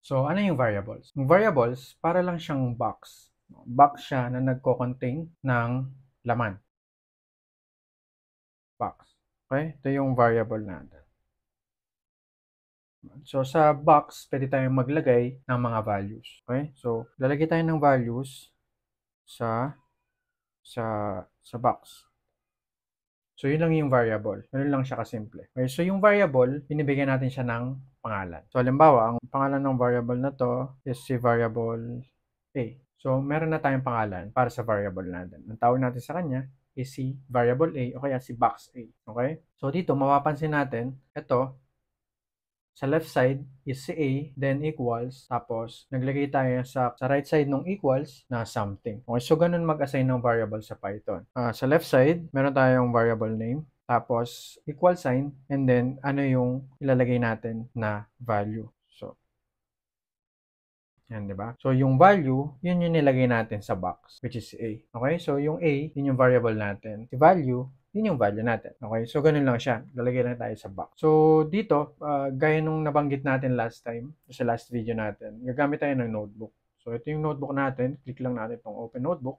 So, ano yung variables? Yung variables, para lang siyang box. Box siya na nagko-contain ng laman. Box. Okay? Ito yung variable natin. So, sa box, pwede tayong maglagay ng mga values. Okay? So, lalagay tayo ng values sa sa sa box. So, yun lang yung variable. Ganun lang siya kasimple. Okay? So, yung variable, binibigyan natin siya ng pangalan. So, halimbawa, ang pangalan ng variable na to is si variable A. So, meron na tayong pangalan para sa variable natin. Ang tawag natin sa kanya is si variable A o kaya si box A. Okay? So, dito, mapapansin natin, ito, sa left side is si A, then equals, tapos naglagay tayo sa right side ng equals na something. Okay, so ganun mag-assign ng variable sa Python. Sa left side, meron tayong variable name, tapos equal sign, and then ano yung ilalagay natin na value. So, yan, di ba? So, yung value, yun yung nilagay natin sa box, which is A. Okay? So, yung A, yun yung variable natin. Si value, yun yung value natin. Okay? So, ganun lang siya. Lalagay lang tayo sa box. So, dito, gaya nung nabanggit natin last time, sa last video natin, gagamit tayo ng notebook. So, ito yung notebook natin. Click lang natin itong open notebook.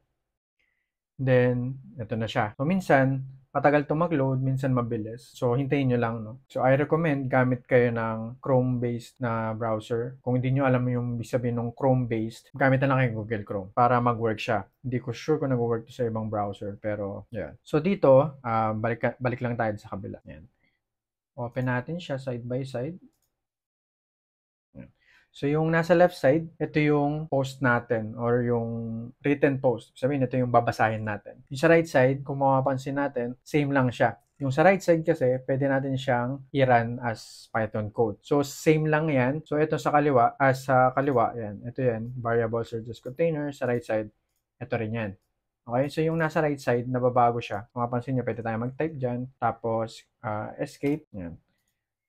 Then, ito na siya. So, minsan, matagal to mag-load, minsan mabilis. So, hintayin nyo lang, no? So, I recommend gamit kayo ng Chrome-based na browser. Kung hindi nyo alam yung ibig sabihin ng Chrome-based, gamit na lang kayo Google Chrome para mag-work siya. Hindi ko sure kung nag-work to sa ibang browser, pero, yeah. So, dito, balik lang tayo sa kabila. Yan. Open natin siya side by side. So, yung nasa left side, ito yung post natin or yung written post. Sabihin, ito yung babasahin natin. Yung sa right side, kung mapapansin natin, same lang siya. Yung sa right side kasi, pwede natin siyang i-run as Python code. So, same lang yan. So, ito sa kaliwa, sa kaliwa, yan. Ito yan, variable searches container. Sa right side, ito rin yan. Okay, so yung nasa right side, nababago siya. Kung mapapansin nyo, pwede tayo mag-type dyan. Tapos, escape. Yan.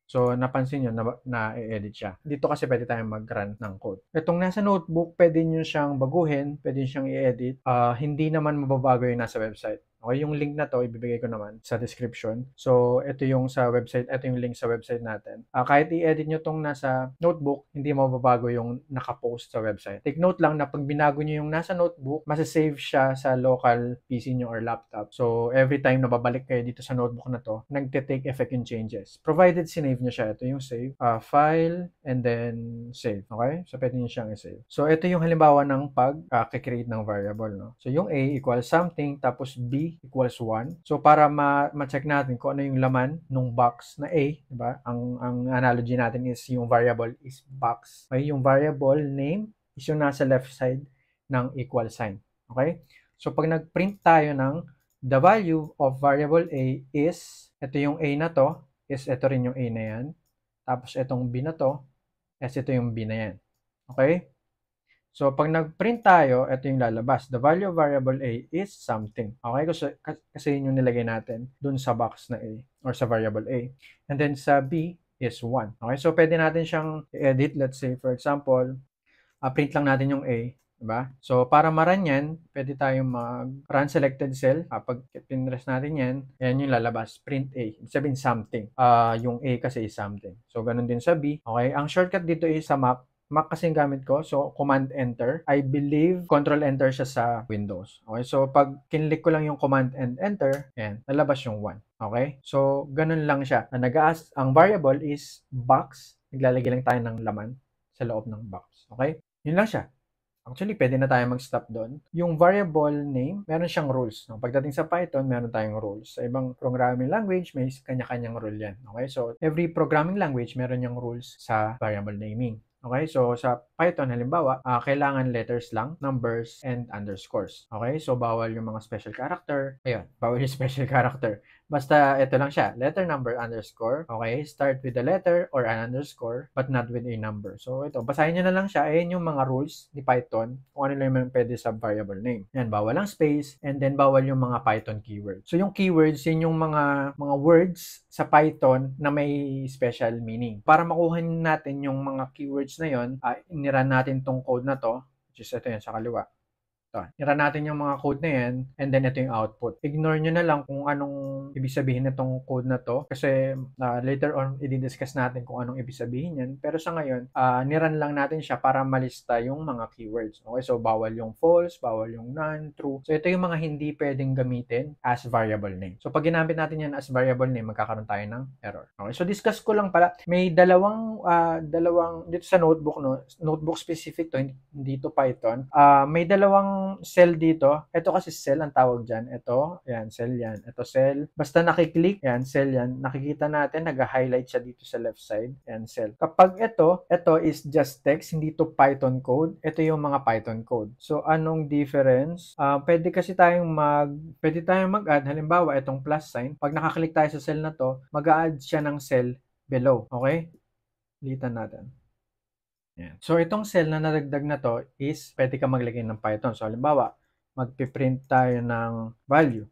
So, napansin nyo na-edit siya. Dito kasi pwede tayong mag-run ng code. Itong nasa notebook, pwede nyo siyang baguhin, pwede nyo siyang i-edit. Hindi naman mababago yung nasa website. Okay, yung link na to, ibibigay ko naman sa description. So, ito yung sa website, ito yung link sa website natin. Kahit i-edit nyo tong nasa notebook, hindi mababago yung nakapost sa website. Take note lang na pag binago nyo yung nasa notebook, masasave siya sa local PC nyo or laptop. So, every time na babalik kayo dito sa notebook na to, nagte-take effect yung changes. Provided sinave nyo siya. Ito yung save, file, and then save. Okay? So, pwede nyo siyang i-save. So, ito yung halimbawa ng pag-create ng variable. No? So, yung A equals something, tapos B equals 1. So, para ma-check natin kung ano yung laman ng box na A, diba? Ang analogy natin is yung variable is box. Okay? Yung variable name is yung nasa left side ng equal sign. Okay? So, pag nag-print tayo ng the value of variable A is, ito yung A na to, is ito rin yung A na yan. Tapos, itong B na to, is ito yung B na yan. Okay? So, pag nag-print tayo, ito yung lalabas. The value of variable A is something. Okay? Kasi yun yung nilagay natin dun sa box na A or sa variable A. And then sa B is 1. Okay? So, pwede natin siyang edit. Let's say, for example, print lang natin yung A. Diba? So, para ma-run yan, pwede tayong mag-run selected cell. Pag pinress natin yan, yan yung lalabas. Print A. Ibig sabihin something. Yung A kasi is something. So, ganun din sa B. Okay? Ang shortcut dito is sa Mac. Mac kasi yung gamit ko. So, Command Enter. I believe Control Enter siya sa Windows. Okay? So, pag kinlik ko lang yung Command and Enter, yan, lalabas yung 1. Okay? So, ganun lang siya. Ang variable is box. Naglalagay lang tayo ng laman sa loob ng box. Okay? Yun lang siya. Actually, pwede na tayo mag-stop doon. Yung variable name, meron siyang rules. No? Pagdating sa Python, meron tayong rules. Sa ibang programming language, may kanya-kanyang rule yan. Okay? So, every programming language, meron yung rules sa variable naming. Okay, so sa Python halimbawa, kailangan letters lang, numbers, and underscores. Okay, so bawal yung mga special character. Ayun, bawal yung special character. Basta ito lang siya, letter, number, underscore. Okay, start with the letter or an underscore, but not with a number. So ito, basahin nyo na lang siya. Ayan yung mga rules ni Python, kung ano lang yung pwede sa variable name. Yan, bawal ang space, and then bawal yung mga Python keywords. So yung keywords, yun yung mga words sa Python na may special meaning. Para makuha natin yung mga keywords na yon, iniran natin tong code na to, which is ito yan sa kaliwa. Ito, i-run natin yung mga code na yan, and then ito yung output. Ignore nyo na lang kung anong ibig sabihin nitong code na to, kasi later on, i-discuss natin kung anong ibig sabihin yan. Pero sa ngayon, ni-run lang natin siya para malista yung mga keywords. Okay, so bawal yung false, bawal yung none, true. So ito yung mga hindi pwedeng gamitin as variable name. So pag ginamit natin yan as variable name, magkakaroon tayo ng error. Okay, so discuss ko lang pala, may dalawang dito sa notebook, no, notebook specific to, hindi to Python. May dalawang cell dito. Ito kasi cell ang tawag dyan. Ito, yan, cell yan. Ito cell. Basta nakiklik, yan, cell yan. Nakikita natin, nag-highlight siya dito sa left side. Yan, cell. Kapag ito is just text, hindi to Python code. Ito yung mga Python code. So, anong difference? Pwede tayong mag-add. Halimbawa, itong plus sign. Pag nakaklik tayo sa cell na to, mag-a-add siya ng cell below. Okay? Litan natin. Yan. So, itong cell na nadagdag na to is pwede ka maglagay ng Python. So, halimbawa, magpiprint tayo ng value.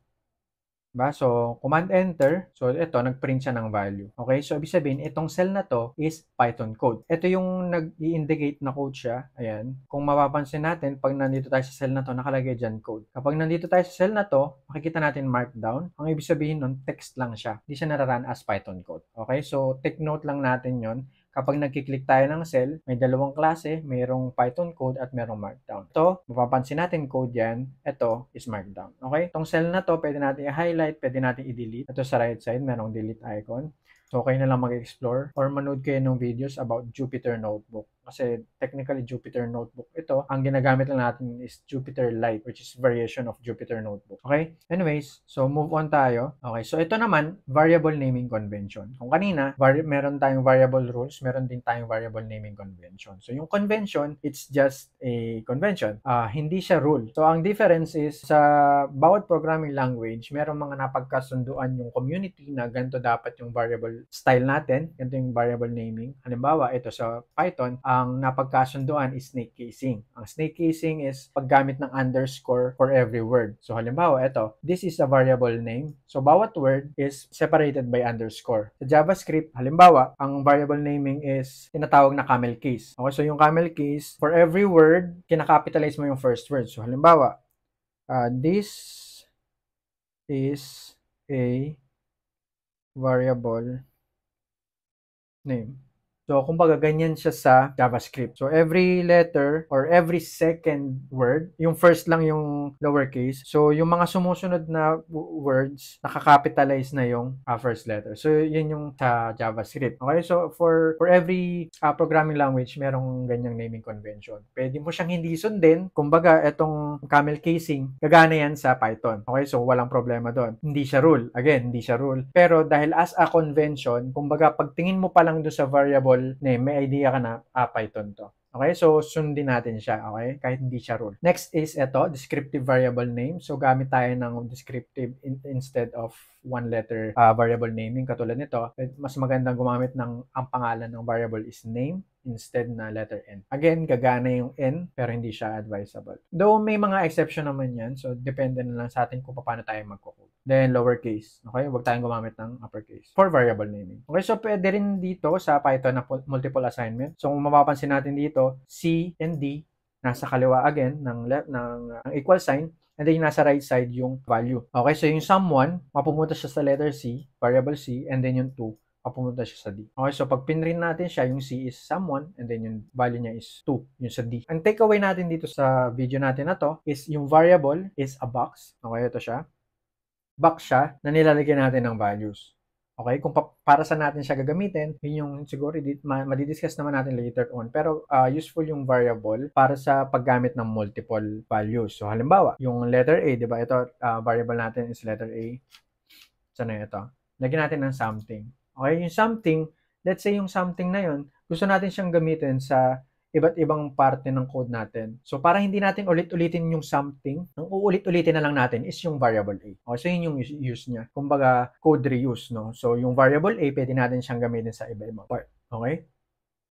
Diba? So, command enter. So, ito, nagprint siya ng value. Okay? So, ibig sabihin, itong cell na to is Python code. Ito yung nag-i-indicate na code siya. Ayan. Kung mapapansin natin, pag nandito tayo sa cell na to, nakalagay dyan code. Kapag nandito tayo sa cell na to, makikita natin markdown. Ang ibig sabihin nun, text lang siya. Hindi siya nararan as Python code. Okay? So, take note lang natin yon. Kapag nagkiklik tayo ng cell, may dalawang klase, mayroong Python code at mayroong markdown. Ito, mapapansin natin code yan, ito is markdown. Okay? Itong cell na to, pwede natin i-highlight, pwede natin i-delete. Ito sa right side, mayroong delete icon. So, kayo na lang mag-explore or manood kayo ng videos about Jupyter Notebook. Kasi technically Jupyter Notebook ito, ang ginagamit lang natin is Jupyter Lite, which is variation of Jupyter Notebook. Okay? Anyways, so move on tayo. Okay, so ito naman, variable naming convention. Kung kanina, meron tayong variable rules, meron din tayong variable naming convention. So yung convention, it's just a convention. Hindi siya rule. So ang difference is sa bawat programming language, merong mga napagkasunduan yung community na ganito dapat yung variable style natin, ganito yung variable naming. Halimbawa, ito sa Python, ang napagkasunduan is snake casing. Ang snake casing is paggamit ng underscore for every word. So halimbawa, ito, this is a variable name. So bawat word is separated by underscore. Sa JavaScript, halimbawa, ang variable naming is tinatawag na camel case. Okay, so yung camel case, for every word, kinakapitalize mo yung first word. So halimbawa, this is a variable name. So, kumbaga, ganyan siya sa JavaScript. So, every letter or every second word, yung first lang yung lowercase. So, yung mga sumusunod na words, nakakapitalize na yung first letter. So, yun yung sa JavaScript. Okay? So, for every programming language, merong ganyang naming convention. Pwede mo siyang hindi sundin. Kumbaga, etong camel casing, gagana yan sa Python. Okay? So, walang problema doon. Hindi siya rule. Again, hindi siya rule. Pero dahil as a convention, kumbaga, pagtingin mo pa lang doon sa variable name, may idea ka na, Python to. Okay, so sundin natin siya, okay? Kahit hindi siya rule. Next is ito, descriptive variable name. So gamit tayo ng descriptive instead of one letter variable naming. Katulad nito, mas magandang gumamit ng ang pangalan ng variable is name instead na letter N. Again, gagana yung N, pero hindi siya advisable. Though may mga exception naman yan, so depende na lang sa atin kung paano tayo magko-code. Then, lowercase. Okay? Huwag tayong gumamit ng uppercase for variable naming. Okay, so pwede rin dito sa Python na multiple assignment. So, kung mapapansin natin dito, C and D, nasa kaliwa again ng equal sign, and then nasa right side yung value. Okay, so yung sum1, mapupunta siya sa letter C, variable C, and then yung 2, mapupunta siya sa D. Okay, so pag pinrint natin siya, yung C is sum1, and then yung value niya is 2, yung sa D. Ang takeaway natin dito sa video natin na to is yung variable is a box. Okay, ito siya. Box siya na nilalagyan natin ng values. Okay? Kung para sa natin siya gagamitin, yun yung siguro madidiscuss naman natin later on. Pero useful yung variable para sa paggamit ng multiple values. So halimbawa, yung letter A, di ba? Ito, variable natin is letter A. Sana ito. Lagyan natin ng something. Okay? Yung something, let's say yung something na yun, gusto natin siyang gamitin sa iba't ibang parte ng code natin. So, para hindi natin ulit-ulitin yung something, ang uulit-ulitin na lang natin is yung variable A. Okay, so, yun yung use niya. Kumbaga, code reuse, no? So, yung variable A, pwede natin siyang gamitin sa iba-ibang part. Okay?